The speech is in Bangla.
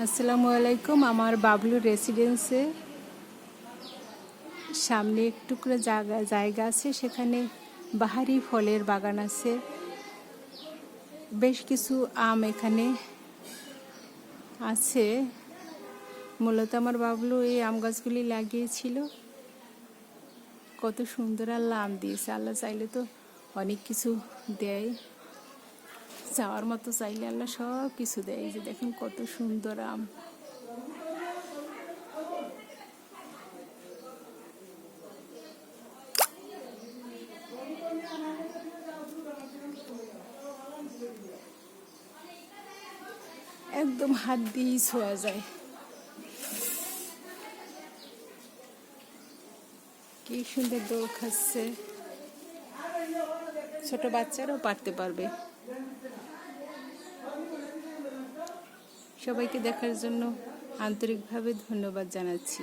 আসসালামু আলাইকুম। আমার বাবলু রেসিডেন্সে সামনে একটু করে জায়গা আছে, সেখানে বাহারি ফলের বাগান আছে। বেশ কিছু আম এখানে আছে। মূলত আমার বাবলু এই আম গাছগুলি লাগিয়েছিল। কত সুন্দর আল্লাহ আম দিয়েছে। আল্লাহ চাইলে তো অনেক কিছু দেয়, চাওয়ার মতো চাইলে আল্লাহ সব কিছু দেয়। এই যে দেখুন কত সুন্দর আম। একদম হাত দিয়েই ছোঁয়া যায়। কি সুন্দর দৌড় খাচ্ছে, ছোট বাচ্চারাও পারতে পারবে। সবাইকে দেখার জন্য আন্তরিকভাবে ধন্যবাদ জানাচ্ছি।